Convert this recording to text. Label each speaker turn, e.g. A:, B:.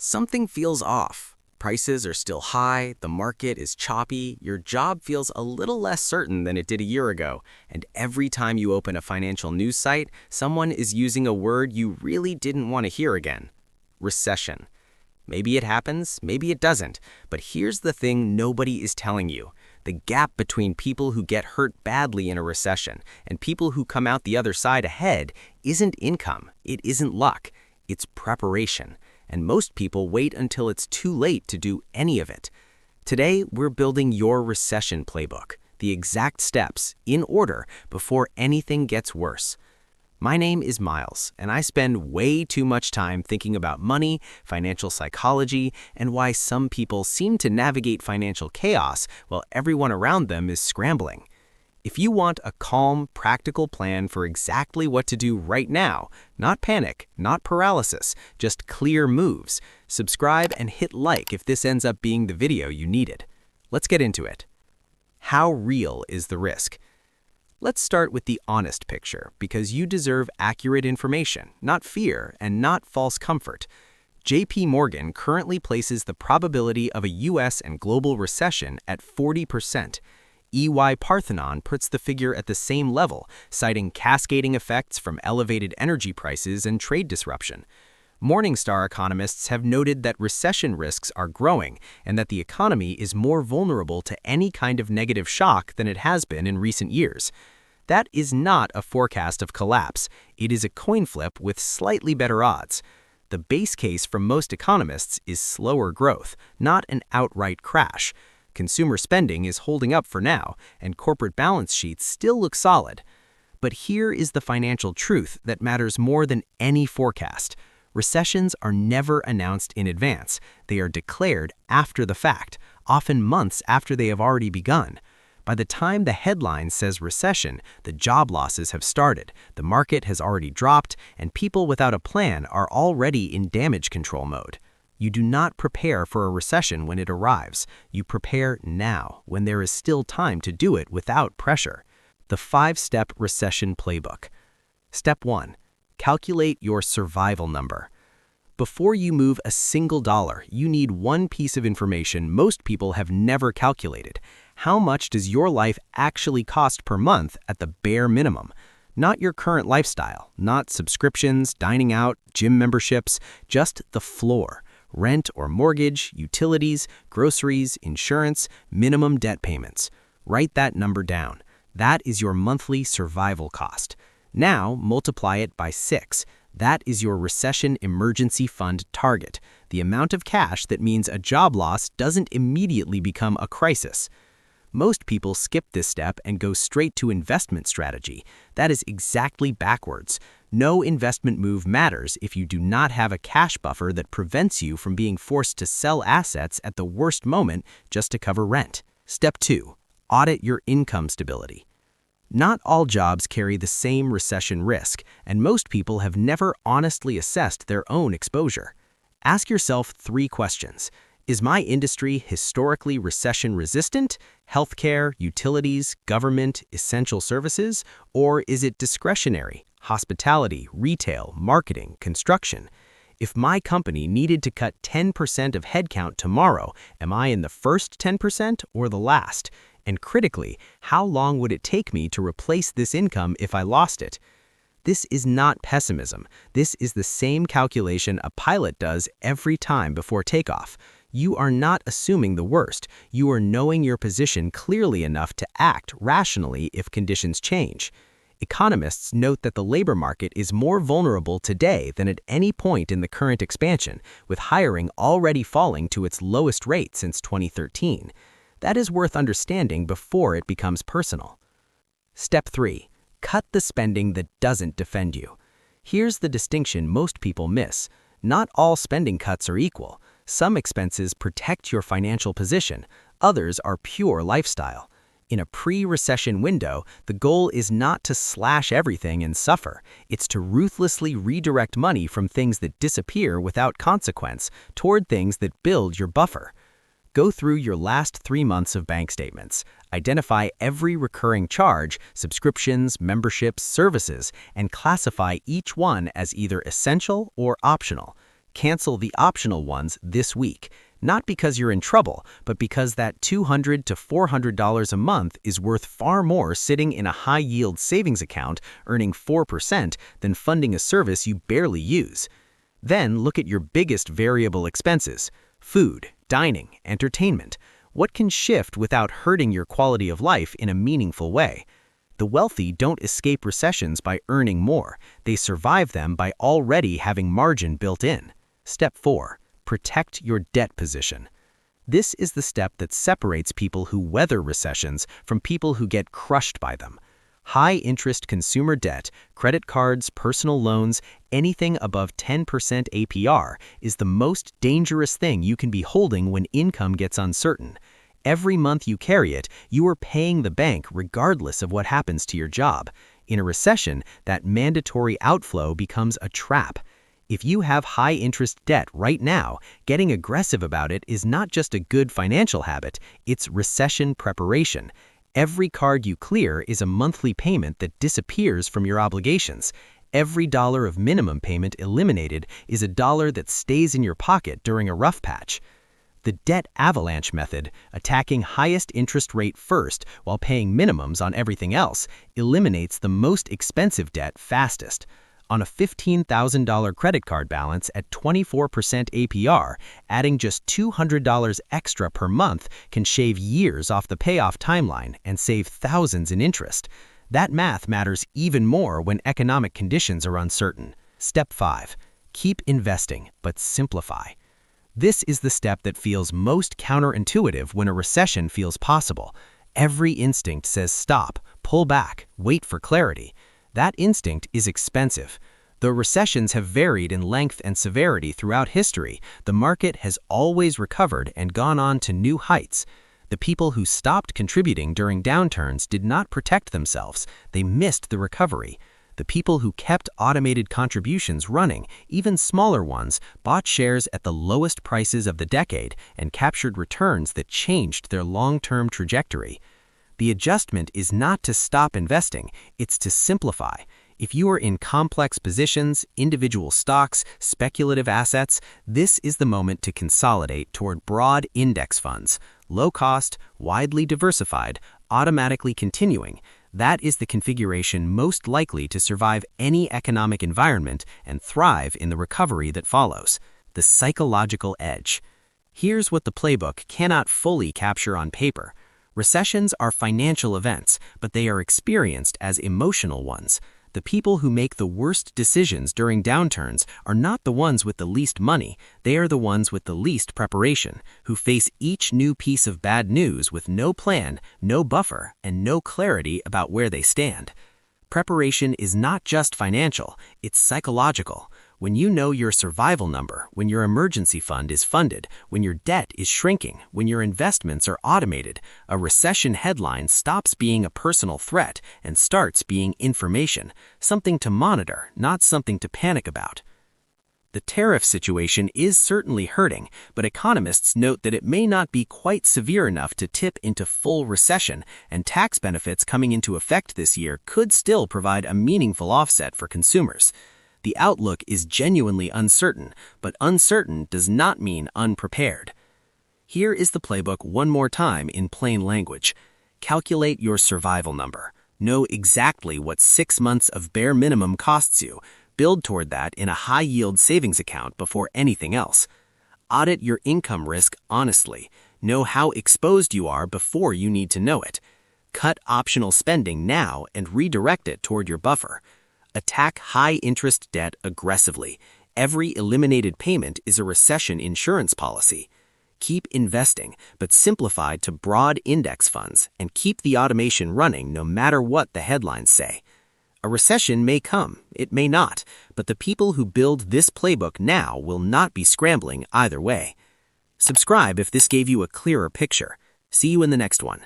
A: Something feels off. Prices are still high, the market is choppy, your job feels a little less certain than it did a year ago, and every time you open a financial news site, someone is using a word you really didn't want to hear again. Recession. Maybe it happens, maybe it doesn't, but here's the thing nobody is telling you. The gap between people who get hurt badly in a recession and people who come out the other side ahead isn't income, it isn't luck, it's preparation. And most people wait until it's too late to do any of it. Today, we're building your recession playbook, the exact steps, in order, before anything gets worse. My name is Miles, and I spend way too much time thinking about money, financial psychology, and why some people seem to navigate financial chaos while everyone around them is scrambling. If you want a calm, practical plan for exactly what to do right now, not panic, not paralysis, just clear moves, subscribe and hit like if this ends up being the video you needed. Let's get into it. How real is the risk? Let's start with the honest picture, because you deserve accurate information, not fear and not false comfort. JP Morgan currently places the probability of a US and global recession at 40%. EY Parthenon puts the figure at the same level, citing cascading effects from elevated energy prices and trade disruption. Morningstar economists have noted that recession risks are growing and that the economy is more vulnerable to any kind of negative shock than it has been in recent years. That is not a forecast of collapse. It is a coin flip with slightly better odds. The base case from most economists is slower growth, not an outright crash. Consumer spending is holding up for now, and corporate balance sheets still look solid. But here is the financial truth that matters more than any forecast. Recessions are never announced in advance. They are declared after the fact, often months after they have already begun. By the time the headline says recession, the job losses have started, the market has already dropped, and people without a plan are already in damage control mode. You do not prepare for a recession when it arrives. You prepare now, when there is still time to do it without pressure. The 5-step recession playbook. Step 1. Calculate your survival number. Before you move a single dollar, you need one piece of information most people have never calculated. How much does your life actually cost per month at the bare minimum? Not your current lifestyle, not subscriptions, dining out, gym memberships, just the floor. Rent or mortgage, utilities, groceries, insurance, minimum debt payments. Write that number down. That is your monthly survival cost. Now multiply it by 6. That is your recession emergency fund target, the amount of cash that means a job loss doesn't immediately become a crisis. Most people skip this step and go straight to investment strategy. That is exactly backwards. No investment move matters if you do not have a cash buffer that prevents you from being forced to sell assets at the worst moment just to cover rent. Step 2. Audit your income stability. Not all jobs carry the same recession risk, and most people have never honestly assessed their own exposure. Ask yourself 3 questions. Is my industry historically recession-resistant, healthcare, utilities, government, essential services, or is it discretionary, hospitality, retail, marketing, construction? If my company needed to cut 10% of headcount tomorrow, am I in the first 10% or the last? And critically, how long would it take me to replace this income if I lost it? This is not pessimism. This is the same calculation a pilot does every time before takeoff. You are not assuming the worst. You are knowing your position clearly enough to act rationally if conditions change. Economists note that the labor market is more vulnerable today than at any point in the current expansion, with hiring already falling to its lowest rate since 2013. That is worth understanding before it becomes personal. Step 3. Cut the spending that doesn't defend you. Here's the distinction most people miss. Not all spending cuts are equal. Some expenses protect your financial position, others are pure lifestyle. In a pre-recession window, the goal is not to slash everything and suffer. It's to ruthlessly redirect money from things that disappear without consequence toward things that build your buffer. Go through your last 3 months of bank statements. Identify every recurring charge, subscriptions, memberships, services, and classify each one as either essential or optional. Cancel the optional ones this week. Not because you're in trouble, but because that $200 to $400 a month is worth far more sitting in a high-yield savings account earning 4% than funding a service you barely use. Then look at your biggest variable expenses: food, dining, entertainment. What can shift without hurting your quality of life in a meaningful way? The wealthy don't escape recessions by earning more. They survive them by already having margin built in. Step 4. Protect your debt position. This is the step that separates people who weather recessions from people who get crushed by them. High-interest consumer debt, credit cards, personal loans, anything above 10% APR is the most dangerous thing you can be holding when income gets uncertain. Every month you carry it, you are paying the bank regardless of what happens to your job. In a recession, that mandatory outflow becomes a trap. If you have high-interest debt right now, getting aggressive about it is not just a good financial habit, it's recession preparation. Every card you clear is a monthly payment that disappears from your obligations. Every dollar of minimum payment eliminated is a dollar that stays in your pocket during a rough patch. The debt avalanche method, attacking highest interest rate first while paying minimums on everything else, eliminates the most expensive debt fastest. On a $15,000 credit card balance at 24% APR, adding just $200 extra per month can shave years off the payoff timeline and save thousands in interest. That math matters even more when economic conditions are uncertain. Step 5. Keep investing, but simplify. This is the step that feels most counterintuitive when a recession feels possible. Every instinct says stop, pull back, wait for clarity. That instinct is expensive. Though recessions have varied in length and severity throughout history, the market has always recovered and gone on to new heights. The people who stopped contributing during downturns did not protect themselves. They missed the recovery. The people who kept automated contributions running, even smaller ones, bought shares at the lowest prices of the decade and captured returns that changed their long-term trajectory. The adjustment is not to stop investing, it's to simplify. If you are in complex positions, individual stocks, speculative assets, this is the moment to consolidate toward broad index funds, low-cost, widely diversified, automatically continuing. That is the configuration most likely to survive any economic environment and thrive in the recovery that follows. The psychological edge. Here's what the playbook cannot fully capture on paper. Recessions are financial events, but they are experienced as emotional ones. The people who make the worst decisions during downturns are not the ones with the least money, they are the ones with the least preparation, who face each new piece of bad news with no plan, no buffer, and no clarity about where they stand. Preparation is not just financial, it's psychological. When you know your survival number, when your emergency fund is funded, when your debt is shrinking, when your investments are automated, a recession headline stops being a personal threat and starts being information, something to monitor, not something to panic about. The tariff situation is certainly hurting, but economists note that it may not be quite severe enough to tip into full recession, and tax benefits coming into effect this year could still provide a meaningful offset for consumers. The outlook is genuinely uncertain, but uncertain does not mean unprepared. Here is the playbook one more time in plain language. Calculate your survival number. Know exactly what 6 months of bare minimum costs you. Build toward that in a high-yield savings account before anything else. Audit your income risk honestly. Know how exposed you are before you need to know it. Cut optional spending now and redirect it toward your buffer. Attack high-interest debt aggressively. Every eliminated payment is a recession insurance policy. Keep investing, but simplify to broad index funds and keep the automation running no matter what the headlines say. A recession may come, it may not, but the people who build this playbook now will not be scrambling either way. Subscribe if this gave you a clearer picture. See you in the next one.